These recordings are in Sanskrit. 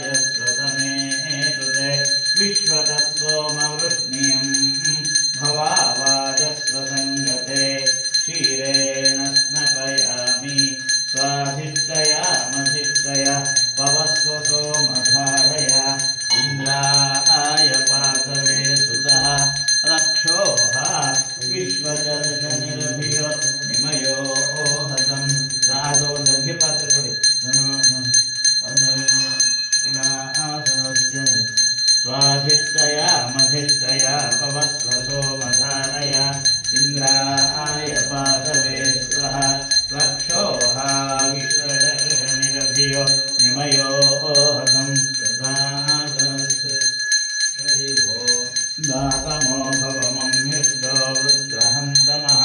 वाजस्वतमेतुते विश्वतः सोमवृष्णियं भवावाजस्वसङ्गते क्षीरेण स्नपयामि स्वाधिष्ठयामधिष्ठया पवस्व सोमधारया इन्द्राय पार्थवे सुतः रक्षोः विश्वदर्शनिरभियो निमयो हतं राजो दध्यपात्र ಕೊಡಿ स्वाधिष्ठयामधिष्ठया पवस्व सोमधारया इन्द्राय पार्थवे सुतः रक्षोः विश्वदर्शनिरभियो निमयो हतं दातमो भवमम्हिष्टो वृत्रहन्तमः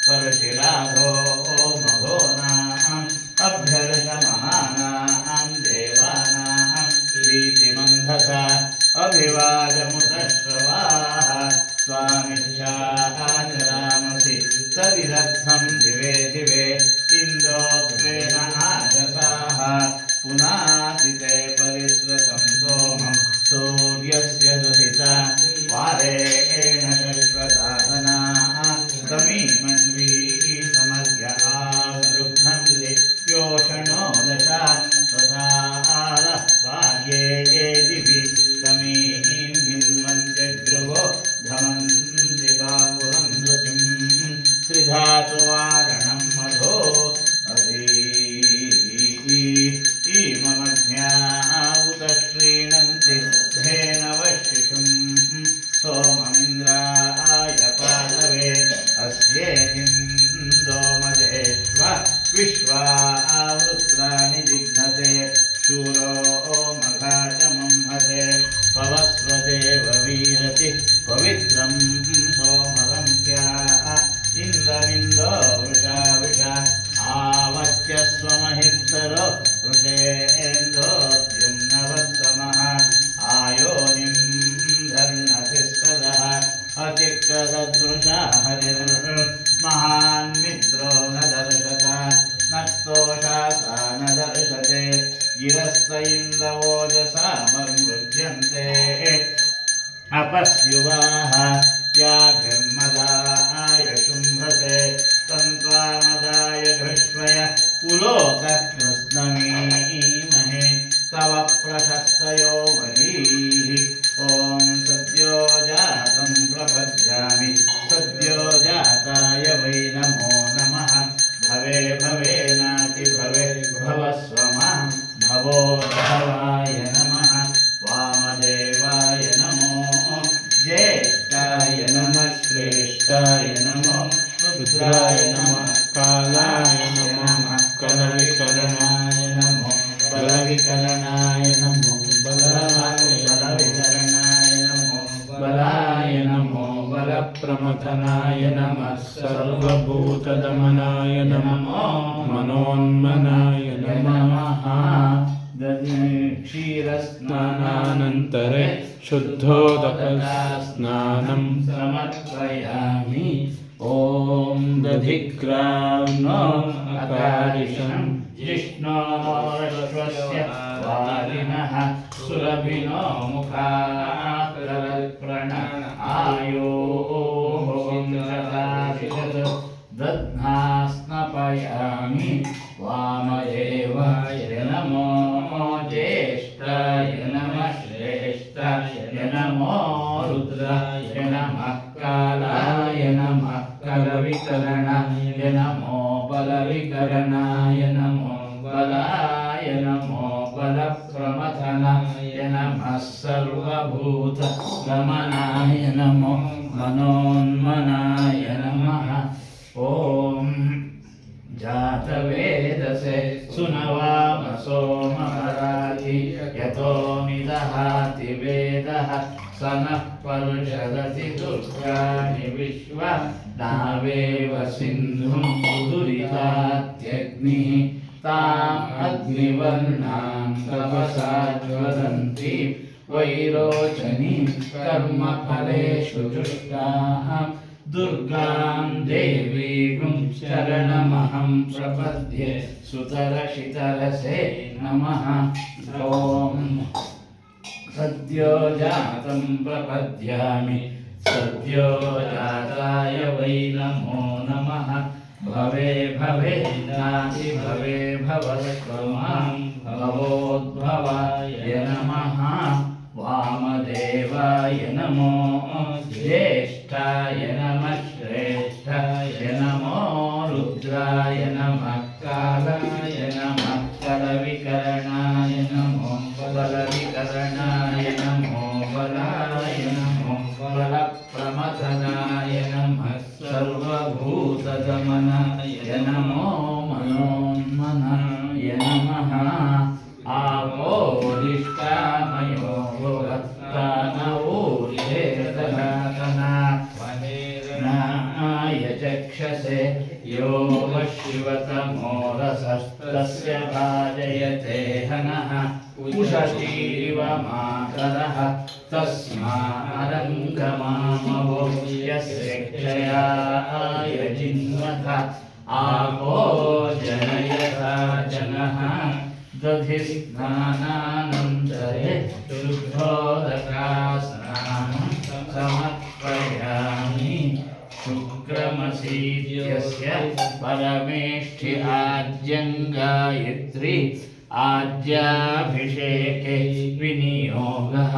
परशिलाधो मघोनाम् अभ्यर्षमहानां देवानां प्रीतिमन्धसा अभिवादमुतश्रवाः स्वामिच्छाचरामसि सविदग्धं दिवे दिवे इन्दोत्वेन आजसाः पुनातिते परिस्रतं सोमं सूर्यस्य दुहिता वारेण शश्वतासनाः समीमन्वी समर्य आगृह्णन्ति योषणो दशा स्वधारः पार्ये दिवि समीं हिन्वन्त्यग्रुवो धमन्ति बाहुरं ऋतिं त्रिधातुवारणं मधो ममज्ञा उत श्रीणन्ति धेनवशिशुं सोममिन्द्राय पादवे अस्येहिन्दो मदेष्व विश्वावृत्राणि जिघ्नते शूरो मघाचमं हते पवस्वदेव वीरति पवित्रं सोमरं स्या इन्द्रमिन्दो वृषा वृषा आवच्य स्वमहित्सरो वृषेन्दोद्युम्नवत्तमः आयोनिं धर्नतिस्तदः अचिक्कददृशा हरिर्महान् मित्रो न दर्शत नक्तोषासा न दर्शते गिरस्त इन्द्रवोजसा मर्मृज्यन्ते अपस्युवाः याभिर्मदाय शुम्भते तन्त्वामदाय घृष्वय पुलोकः कृत्स्नमीमहे तव प्रशस्तयो वलीः ॐ सद्यो जातं प्रपद्यामि सद्यो जाताय वै नमो नमः भवे भवेनाति भवे भवस्व मां भवोद्भवाय नमः वामदेवाय नमो ज्येष्ठाय नमः श्रेष्ठाय नमो रुद्राय नमः कालाय नमः कलविकरणाय नमो बलविकरणाय नमो बलविकरणाय नमो बलाय नमो बलप्रमथनाय नमः सर्वभूतदमनाय नमो मनोन्मनाय नमः क्षीरस्नानानन्तरे शुद्धोदकस्नानं समर्पयामि ॐ दधिग्राम्नो अकारिशं जिष्णोर्श्वस्य वारिणः सुरभिनो मुखाकरप्रण आयोः दध्ना स्नपयामि वामदेवाय नमो ज्येष्ठाय नमः श्रेष्ठाय नमो रुद्राय नमः कालाय नमः कलविकरणाय नमो बलविकरणाय नमो बलाय नमो बलप्रमथनाय नमः सर्वभूतगमनाय नमो मनोन्मनाय नमः ॐ जातवेदसे सुनवामसोमहराति यतो निदहाति वेदः स नः पर्षदति दुर्गाणि विश्वा नावेव सिन्धुं दुरितात्यग्निः ताम् अग्निवर्णां तपसा ज्वलन्ति वैरोचनीं कर्मफलेषु जुष्टाम् दुर्गां देवीं शरणमहं प्रपद्ये सुतरशितरसे नमः। ॐ सद्यो जातं प्रपद्यामि सद्यो जाताय वै नमो नमः भवे भवेनाति भवे भवत्वमां भवोद्भवाय नमः वामदेवाय नमो ज्येष्ठाय नमः श्रेष्ठाय नमो रुद्राय नमः कालाय नमः कलविकरणाय नमो बलविकरणाय नमो बलाय नमो बलप्रमथनाय नमः सर्वभूतदमनाय नमो मनोन्मनाय नमः आपोदिष्टामयो भवत्तानवोर्धेर्दनाय चक्षसे यो वशिवतमोरसस्तस्य भाजयते हनः उषतीव मातरः तस्मारङ्गमामवो यस्य क्षयाय जिन्वथ आपो जनयथा जनः दधिस्नानानन्तरे शुद्धोदकास्नानं समर्पयामि शुक्रमसीद्यस्य परमेष्ठि आज्यं गायत्री आज्याभिषेके विनियोगः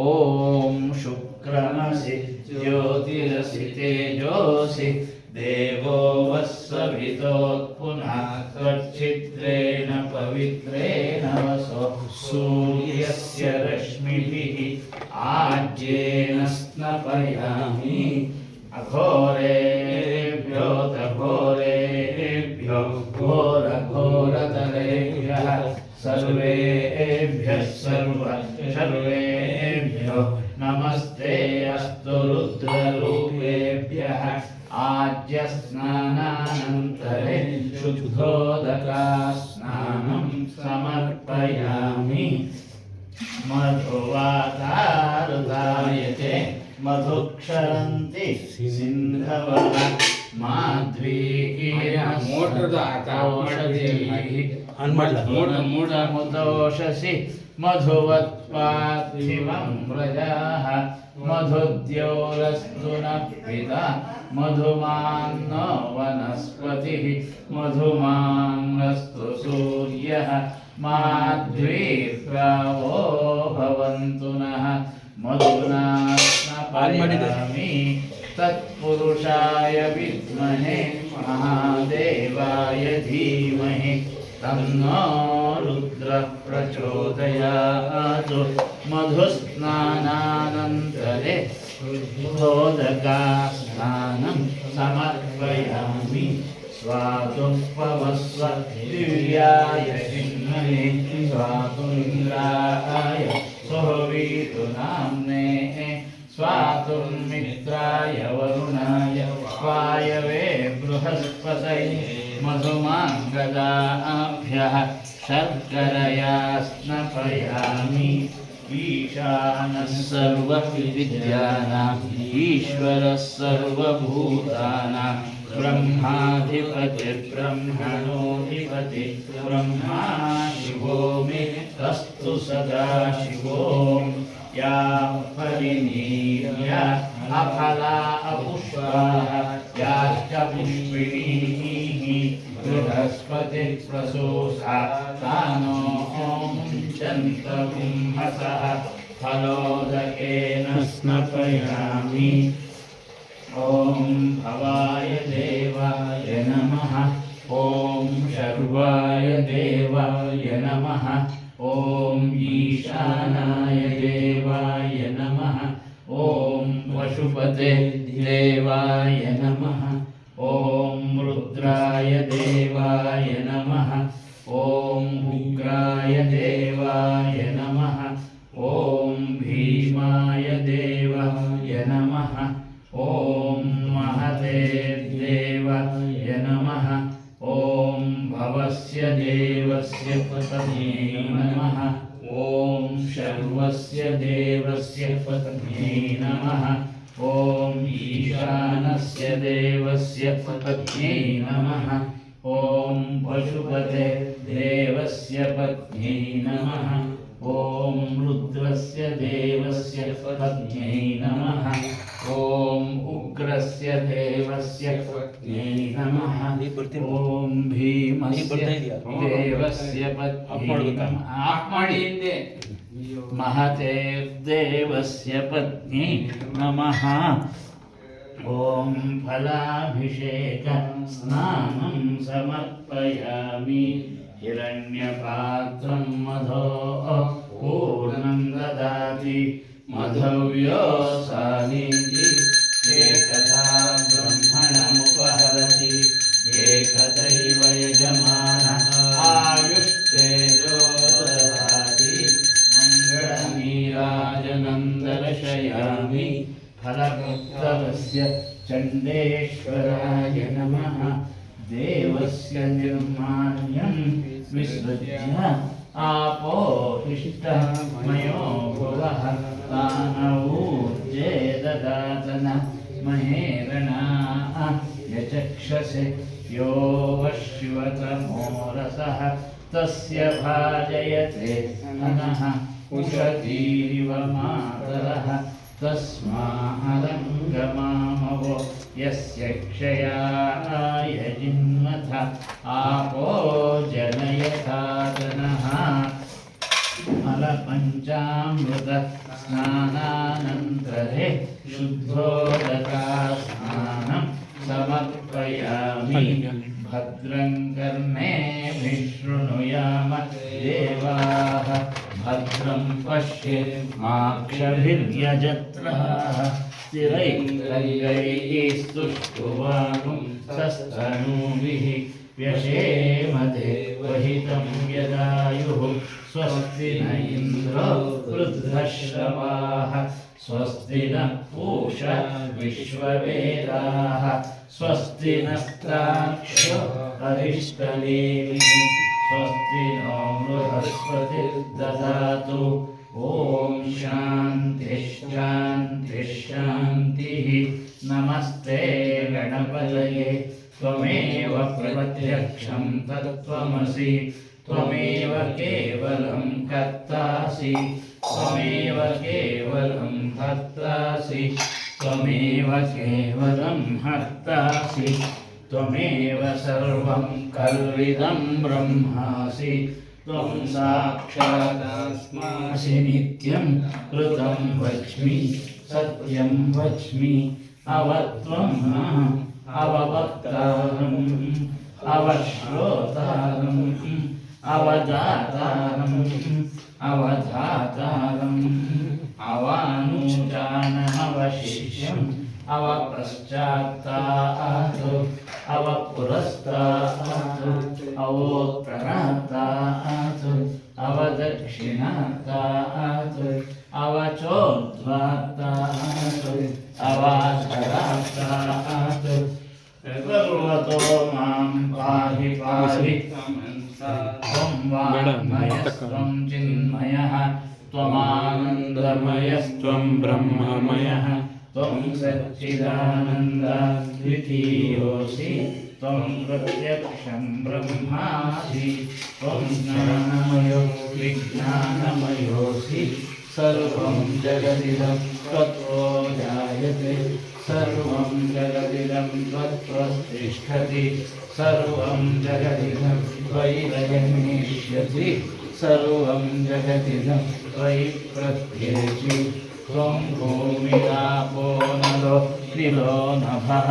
ॐ शुक्रमसि ज्योतिरसि तेजोसि देवो वस्सवितोत्पुनः त्वच्छिद्रेण पवित्रेण वसो सूर्यस्य रश्मिभिः आज्येन स्नपयामि अघोरेभ्यो घोरेभ्यो घोरघोरतरेभ्यः सर्वेभ्यः सर्वेभ्यो नमस्ते अस्तु रुद्ररूपेभ्यः आज्यस्नानानन्तरे शुद्धोदकास्नानं समर्पयामि मधुवातारुधायते मधुक्षरन्ति सिन्धवः मूढमुदोषसि मधुवत्पार्थिवं व्रजाः मधुद्योरस्तु नः पिता मधुमान्नो वनस्पतिः मधुमान्नस्तु सूर्यः माध्वीर्गावो भवन्तु नः मधुना स्नपयामि तत्पुरुषाय विद्महे महादेवाय धीमहि तन्नो रुद्रः प्रचोदयात् मधुस्नानानन्तरे शुद्धोदकास्नानं समर्पयामि स्वातुपवस्व दिव्याय चिन्महे स्वातुन्द्राय सोहवीतुनाम्ने स्वातुर्मित्राय वरुणाय वायवे बृहस्पतये मधुमाङ्गदाभ्यः शर्करया स्नपयामि ईशानः सर्वविद्यानाम् ईश्वरः सर्वभूतानां ब्रह्माधिपतिर्ब्रह्मणोऽधिपति ब्रह्मा शिवो मे अस्तु सदा शिवो या परिनीर्य अफला अपुष्पाः याश्च पुष्पिणीः बृहस्पतिः प्रसूसा तानो मुञ्चन्तपुंहसः फलोदकेन स्नपयामि ॐ भवाय देवाय नमः ॐ शर्वाय देवाय नमः ॐ ईशानाय देवाय नमः ॐ पशुपते देवाय नमः ॐ रुद्राय देवाय नमः ॐ उग्राय देवाय नमः ॐ भीमाय देवाय नमः ॐ महते देवाय नमः ॐ भवस्य देवस्य पतये नमः ॐ शर्वस्य देवस्य पतये नमः ॐ ईशानस्य देवस्य पतये नमः ॐ पशुपते देवस्य पत्न्यै नमः ॐ रुद्रस्य देवस्य पत्न्यै नमः। ॐ उग्रस्य देवस्य पत्न्यै नमः। ॐ भीमस्य देवस्य पत्न्यै नमः। महते देवस्य पत्न्यै नमः। ॐ फलाभिषेक स्नानं समर्पयामि। हिरण्यपात्रं मधोः पूर्णं ददाति। मधव्योऽसानीति एकदा ब्रह्मणमुपहरति। एकदैव यजमानः आयुष्तेजो ददाति। मङ्गलनीराजनं दर्शयामि। फलमुत्तमस्य चण्डेश्वराय नमः। देवस्य निर्माल्यं विसृज्य आपोहिष्टमयो भुवः। तानवूर्जे ददातन महेरणा यचक्षसे। यो वश्वतमोरसः तस्य भाजयते नः। उषतीरिव मातरः तस्मादङ्गमामवो। यस्य क्षयाय जिन्मथ आपो जनयतातनः। मलपञ्चामृत स्नानानन्तरे शुद्धोदका स्नानं समर्पयामि। भद्रं कर्णेभिः शृणुयाम देवाः। भद्रं पश्येमाक्षभिर्यजत्राः। स्थिरैरङ्गैस्तुष्टुवागुंसस्तनूभिः व्यशेम देवहितं यदायुः। स्वस्ति न इन्द्रो वृद्धश्रवाः। स्वस्ति नः पूषा विश्ववेदाः। स्वस्ति नस्ताक्ष्यो अरिष्टनेमिः। स्वस्ति नो बृहस्पतिर्ददातु। ॐ शान्तिः शान्तिः शान्तिः। नमस्ते गणपतये। त्वमेव प्रत्यक्षं तत्त्वमसि। त्वमेव केवलं कर्तासि। त्वमेव केवलं भर्तासि। त्वमेव केवलं हर्तासि। त्वमेव सर्वं कल्विदं ब्रह्मासि। त्वं साक्षादस्मासि नित्यं कृतं वच्मि। सत्यं वच्मि अवत्वं अववक्तारम् अवश्रोतारम् अवदातारम् अवधातारम् अवानुजानमवशिष्यम् अवपश्चात्तात् अवपुरस्तात् अवोत्तरात्तात् अवदक्षिणात्तात् अवचोद्ध्वात्तात् अवाधरात्तात्। सर्वतो मां पाहि पाहि। त्वं वाङ्मयस्त्वं चिन्मयः। त्वमानन्दमयस्त्वं ब्रह्ममयः। त्वं सच्चिदानन्दद्वितीयोऽसि। त्वं प्रत्यक्षं ब्रह्मासि। त्वं ज्ञानमयो विज्ञानमयोऽसि। सर्वं जगदिदं त्वत्तो जायते। सर्वं जगदिदं त्वत्प्रतिष्ठति। सर्वं जगदिदं त्वयि लयमेष्यति। सर्वं जगदिदं त्वयि प्रत्येति। त्वं भूमिरापो नलो निलो नभः।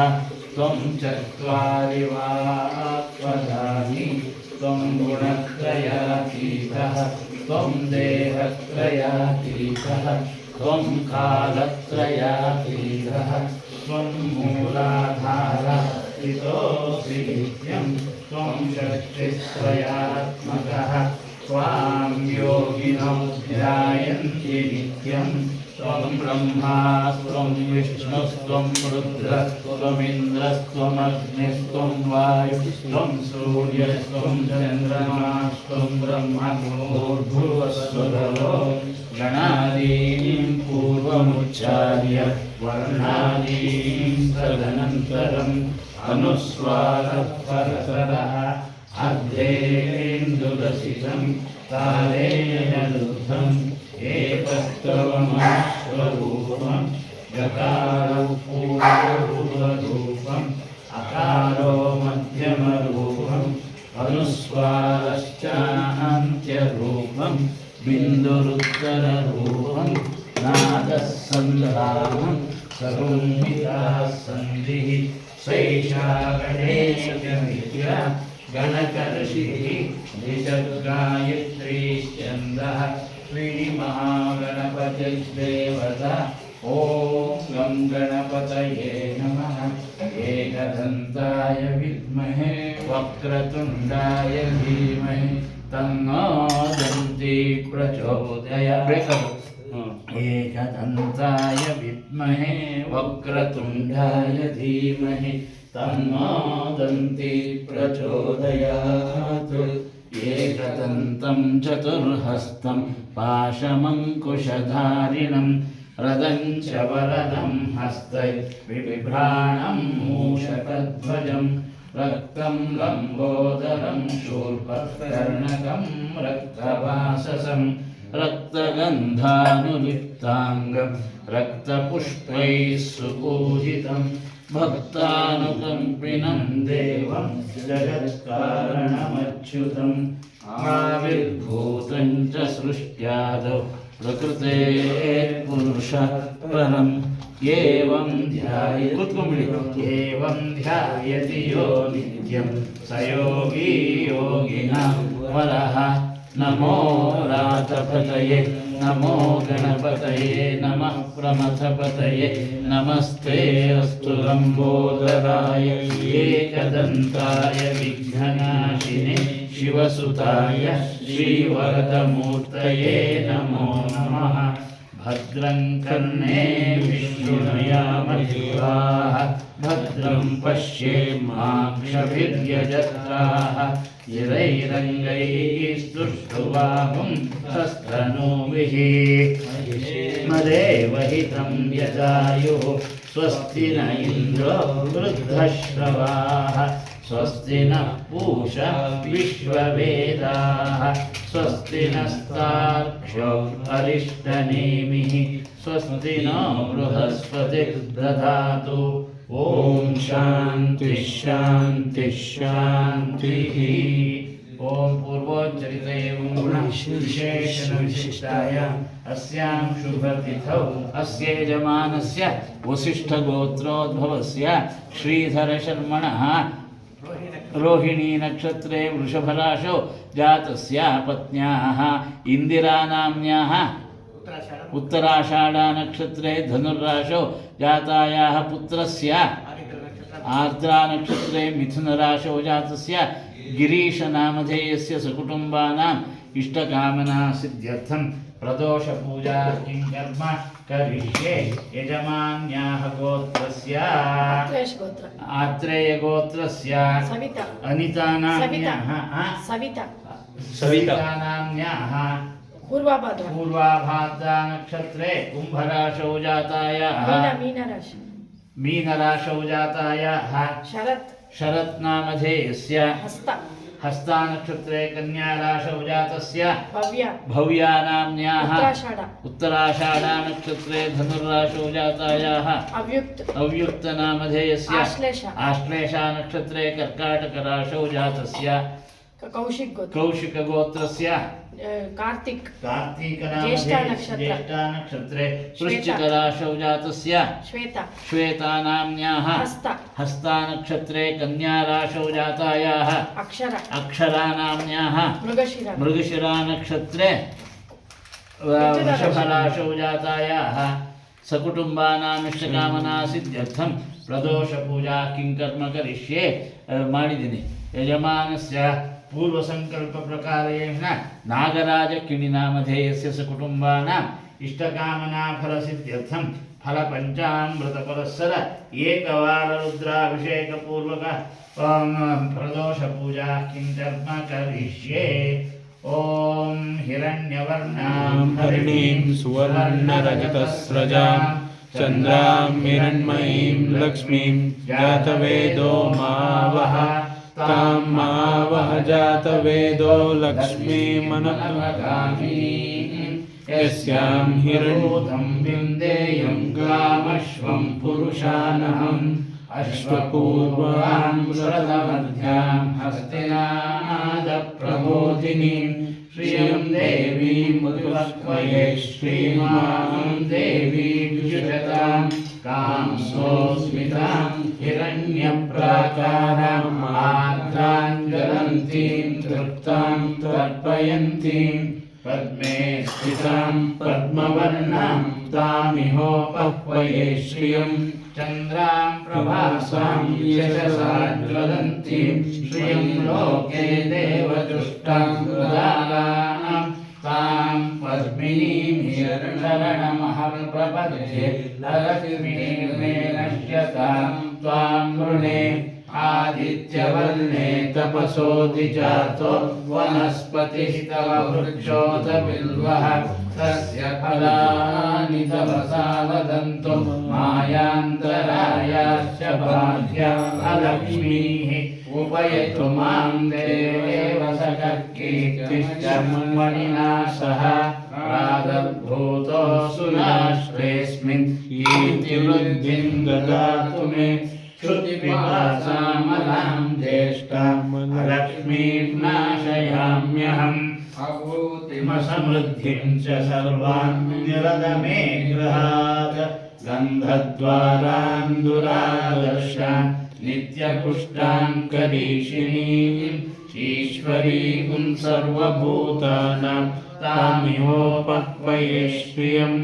त्वं चत्वारि वाक्पदानि। त्वं गुणत्रयातीतः। त्वं देहत्रयातीतः। त्वं कालत्रयातीतः। त्वं मूलाधारः स्थितोऽसि नित्यं। त्वं शक्तिस्त्वयात्मकः। त्वां योगिनो ध्यायन्ति नित्यं। त्वं ब्रह्मा त्वं विष्णुस्त्वं रुद्रस्त्वमिन्द्रस्त्वमग्निस्त्वं वायुस्त्वं सूर्यस्त्वं चन्द्रमास्त्वं ब्रह्म भूर्भुवस्वरो। गणादीन् पूर्वमुच्चार्य वर्णादीन् तदनन्तरम् अनुस्वारः परतरः। अर्धेन्दुरसितं तारेण लुब्धम्। एक तत्त्वमनुस्वरूपं जकारो पूर्वरूपम् अकारो मध्यमरूपम् अनुस्वारश्चान्त्यरूपं बिन्दुरुत्तररूपं नादः सन्धानं सरुन्मिता सन्धिः सैषा गणेशविद्या गणकर्षिः निषद्गायत्रीश्चन्दः श्रीमहागणपतिर्देवता ॐ गं गणपतये नमः एकदन्ताय विद्महे वक्रतुण्डाय धीमहि तन्नो दन्ती प्रचोदयात् एकदन्ताय विद्महे वक्रतुण्डाय धीमहि तन्नो दन्ती प्रचोदयात् एकदन्तं चतुर्हस्तं पाशमङ्कुशधारिणं रदं च वरदं हस्तै बिभ्राणं मूषकध्वजं रक्तं लम्बोदरं शूर्पकर्णकं रक्तवाससं रक्तगन्धानुलिप्ताङ्गं रक्तपुष्पैः सुपूजितं भक्तानुकम्पिनं देवं जगत्कारणमच्युतम् आविर्भूतं च सृष्ट्यादौ प्रकृते पुरुषः परम् एवं ध्यायति यो नित्यं स योगी योगिनां वरः नमो रातपतये नमो गणपतये नमः प्रमथपतये नमस्ते अस्तु लम्बोदराय एकदन्ताय विघ्ननाशिने शिवसुताय श्रीवरदमूर्तये नमो नमः भद्रं कर्णेभिः भद्रं पश्येमाक्षभिर्यजत्राः गिरैरङ्गैः स्तुष्टुवाहुं शस्त्रनूभिः मदेवहितं यदायुः स्वस्ति न इन्द्रो वृद्धश्रवाः स्वस्ति नः पूषा विश्ववेदाः स्वस्ति नस्तार्क्ष्यो अरिष्टनेमिः स्वस्ति नो बृहस्पतिर्दधातु ॐ शान्ति शान्ति शान्तिः ॐ पूर्वोच्चरिते विशेषणविशिष्टायाम् अस्यां शुभतिथौ अस्य यजमानस्य वसिष्ठगोत्रोद्भवस्य श्रीधरशर्मणः रोहिणी नक्षत्रे वृषभराशौ जातस्य पत्न्याः इन्दिरानाम्न्याः उत्तराषाढा नक्षत्रे धनुर्राशौ जातायाः पुत्रस्य आर्द्रा नक्षत्रे मिथुनराशौ जातस्य गिरीशनामधेयस्य सकुटुम्बानाम् इष्टकामना सिद्ध्यर्थं प्रदोषपूजा किं कर्म करिष्ये यजमान्याः गोत्रस्य आत्रेयगोत्रस्य अनितानाम्न्याः सवितानाम्न्याः पूर्वाभाद्रा नक्षत्रे कुम्भराशौ जातायाः मीनराशौ जातायाः शरत् नामधेयस्य हस्ता नक्षत्रे कन्याराशौ जातस्य भव्यानाम्न्याः उत्तराषाढा नक्षत्रे धनुर्राशौ जातायाः अव्युक्त नामधेयस्य आश्लेषा नक्षत्रे कर्काटकराशौ जातस्य कौशिकगोत्रस्य कार्तिक ज्येष्ठा नक्षत्रे वृश्चिकराशौ जातस्य श्वेतानाम्न्याः हस्ता नक्षत्रे कन्याराशौ जातायाः अक्षरानाम्न्याः मृगशिरा नक्षत्रे वृषभराशौ जातायाः सकुटुंबानाम् इष्टकामना सिद्ध्यर्थं प्रदोषपूजा किं कर्म करिष्ये ಮಾಡಿದಿನಿ यजमानस्य पूर्वसङ्कल्पप्रकारेण नागराजकिणिनामधेयस्य सकुटुम्बानाम् इष्टकामनाफलसिद्ध्यर्थं फलपञ्चामृतपुरस्सर एकवाररुद्राभिषेकपूर्वक प्रदोषपूजा किं कर्म करिष्ये ॐ हिरण्यवर्णां हरिणीं सुवर्णरजतस्रजां चन्द्रां हिरण्मयीं लक्ष्मीं जातवेदो मावः तां मावः जातवेदो लक्ष्मीमनगामिनीं यस्यां हिरण्यं विन्देयं गामश्वं पुरुषानहम् अश्वपूर्वां श्रतमध्यां हस्तिनादप्रबोधिनीं श्रियं देवीं मुद्वक्वये श्रीमां देवी विजुषतां कांसोऽस्मितां हिरण्यप्राकाराम् आर्द्राञ्जलन्तीं तृप्तां तर्पयन्तीं पद्मे स्थितां पद्मवर्णां तामिहोपह्वये श्रियं चन्द्रां प्रभासां यशसा ज्वलन्तीं श्रियं लोके देवदुष्टां उदारां तां पद्मिनीं शरणमहं प्रपद्ये लक्ष्मीर्मे नश्यतां त्वां मृणे आदित्यवर्णे तपसोऽधिजातो वनस्पतिः तव वृक्षोऽथ बिल्वः तस्य फलानि तपसा वदन्तु मायान्तरायाश्च बाध्या अलक्ष्मीः उपयतु मां देव सकर्कीर्तिश्च मणिना सह प्रादर्भूतोऽसु राष्ट्रेऽस्मिन् कीर्तिवृद्धिं ददातु मे श्रुतिपिपासामलां ज्येष्ठां लक्ष्मीर्नाशयाम्यहम् अभूतिमसमृद्धिं च सर्वां निरद मे गृहात् गन्धद्वारान् दुरादर्शान् नित्यपुष्टां करीषिणीं ईश्वरीं सर्वभूतानां तामिहोपह्वये श्रियम्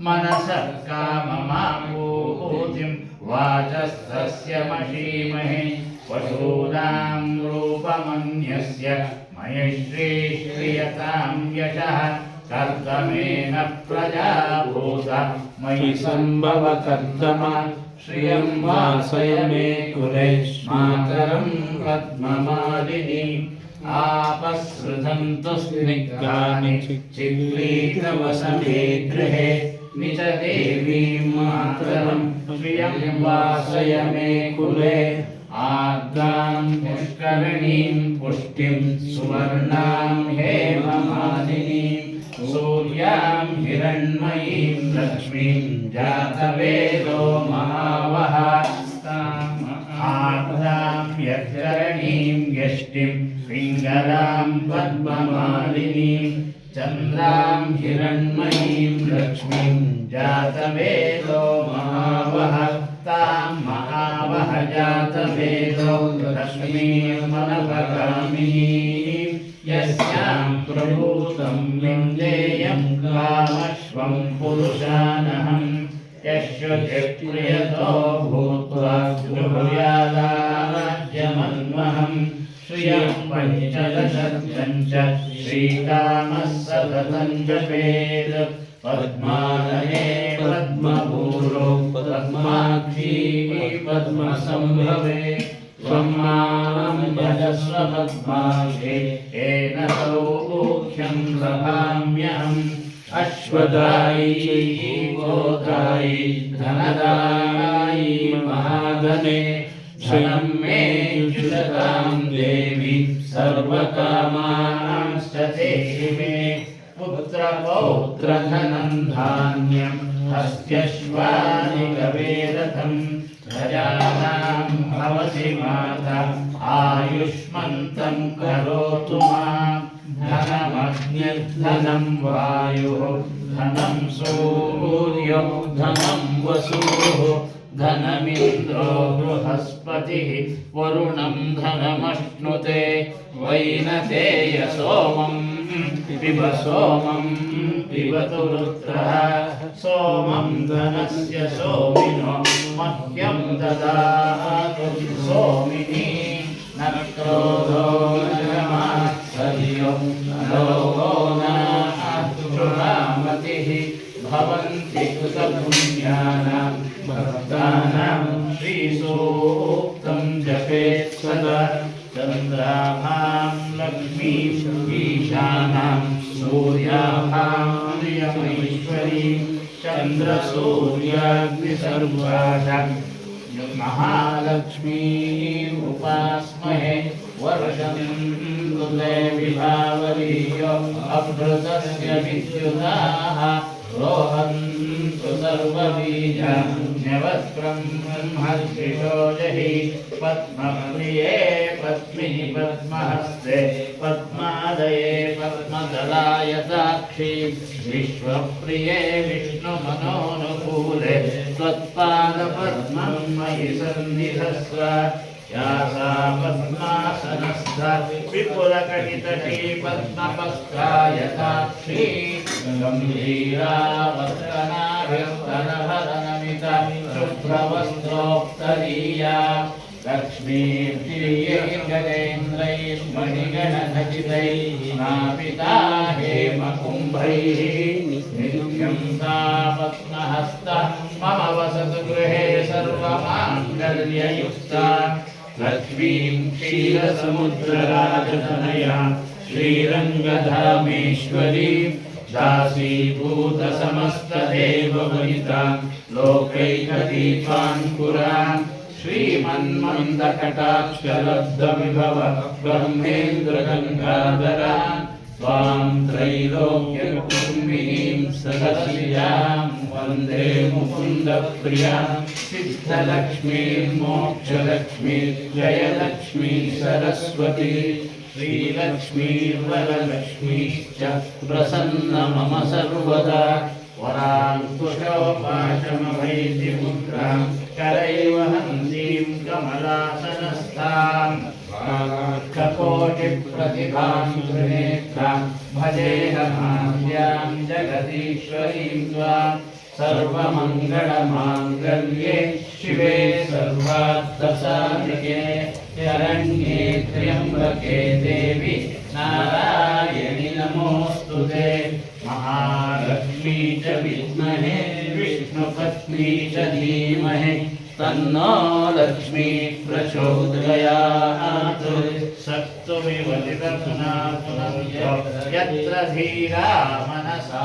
मनसः काममाभूतिं वाचस्तस्य महीमहे पशूनां रूपमन्यस्य मयश्रीश्रियतां यशः कर्दमेन प्रजाभूत मयि सम्भव कर्दम श्रियं वासय मे कुले मातरं पद्ममालिनीम् आपसृजन्तु स्निग्धानि चिक्लीतवसमे गृहे निज देवीं मातरं श्रियं वासय मे कुले आर्द्रां पुष्करणीं पुष्टिं सुवर्णां हेममालिनीं सूर्यां हिरण्मयीं लक्ष्मीं जातवेदो महावः आर्द्रां यज्जरणीं यष्टिं पिङ्गलां पद्ममालिनीं चन्द्रां हिरण्मयीं लक्ष्मीं जातवेदो महावः तां महावः जातवेदो लक्ष्मीर्मनपगामिनीं यस्यां प्रभूतं विन्देयं कामश्वं पुरुषानहम् यश्वप्रियतो भूत्वा गृह्यादाज्यमन्महम् श्रियं पञ्चदशं च श्रीकामः सततं जपेत् पद्मालये पद्मभूरो पद्माक्षी पद्मसम्भवे त्वं मां भजस्व पद्माक्षे येन सौख्यं लभाम्यहम् अश्वदायी गोदायी धनदायी महाधने श्रियं मे जुषतां देवी सर्वकामांश्च देहि मे पुत्रपौत्रधनं धान्यं हस्त्यश्वानि गवेरथं प्रजानां भवति माता आयुष्मन्तं करोतु माम् धनमग्निर्धनं वायुः धनं सूर्यो धनं वसुः धनमिन्द्रो बृहस्पतिः वरुणं धनमश्नुते वैनतेय सोमं पिब पिबतु रुद्रः सोमं धनस्य सोमिनो मह्यं ददातु सोमिनी न क्रोधो न मात्सर्यो न लोभो न अश्रुरामतिः भवन्ति कृतपुण्यानां भक्तानां श्रीसूक्तं जपेत् सदा चन्द्राभां लक्ष्मीं ईशानां सूर्याभां यमैश्वरीं चन्द्रसूर्याग्निसर्वाणां महालक्ष्मीम् उपास्महे वर्षं तुते विभावरीयो अभृतस्य विद्युताः रोहन्तु सर्वबीजान्यवस्त्रं हर्षिषो जहि पद्मप्रिये पद्मिनि पद्महस्ते पद्मालये पद्मदलाय साक्षी विश्वप्रिये विष्णुमनोनुकूले त्वत्पादपद्मं मयि सन्निधस्व या सा पद्मासनस्था विपुलकटितटी पद्मपस्त्राय साक्षी गम्भीरावस्तनाभिस्तनभरनमिता शुभ्रवस्त्रोत्तरीया लक्ष्मीर्गजेन्द्रैर्मणिगणखचितैः स्नापिता हेमकुम्भैः नित्यं सा पद्महस्ता मम वसतु गृहे सर्वमाङ्गल्ययुक्ता लक्ष्मीं क्षीरसमुद्रराजतनया श्रीरङ्गधामेश्वरीं दासीभूतसमस्तदेववनितां लोकैकदीपाङ्कुरां श्रीमन्मन्दकटाक्षलब्धविभव ब्रह्मेन्द्रगङ्गाधरान् त्वां त्रैलोक्यकुटुम्बिनीं सरसिजां वन्दे मुकुन्दप्रियां सिद्धलक्ष्मीर्मोक्षलक्ष्मीर्जयलक्ष्मी सरस्वती श्रीलक्ष्मीर्वरलक्ष्मीश्च प्रसन्न मम सर्वदा वराङ्कुशोपाशमभैद्यमुद्रां करैव हन्तीं कमलासनस्थां ककोटिप्रतिभां त्रिनेत्रां भजेहमाद्यां जगदीश्वरीं त्वां सर्वमङ्गलमाङ्गल्ये शिवे सर्वार्थसाधिके शरण्ये त्र्यम्बके देवी नारायणि नमोऽस्तुते महालक्ष्मी च विद्महे विष्णुपत्नी च धीमहि तन्नो लक्ष्मी प्रचोदयात् सत्त्वमिव यत्र धीरा मनसा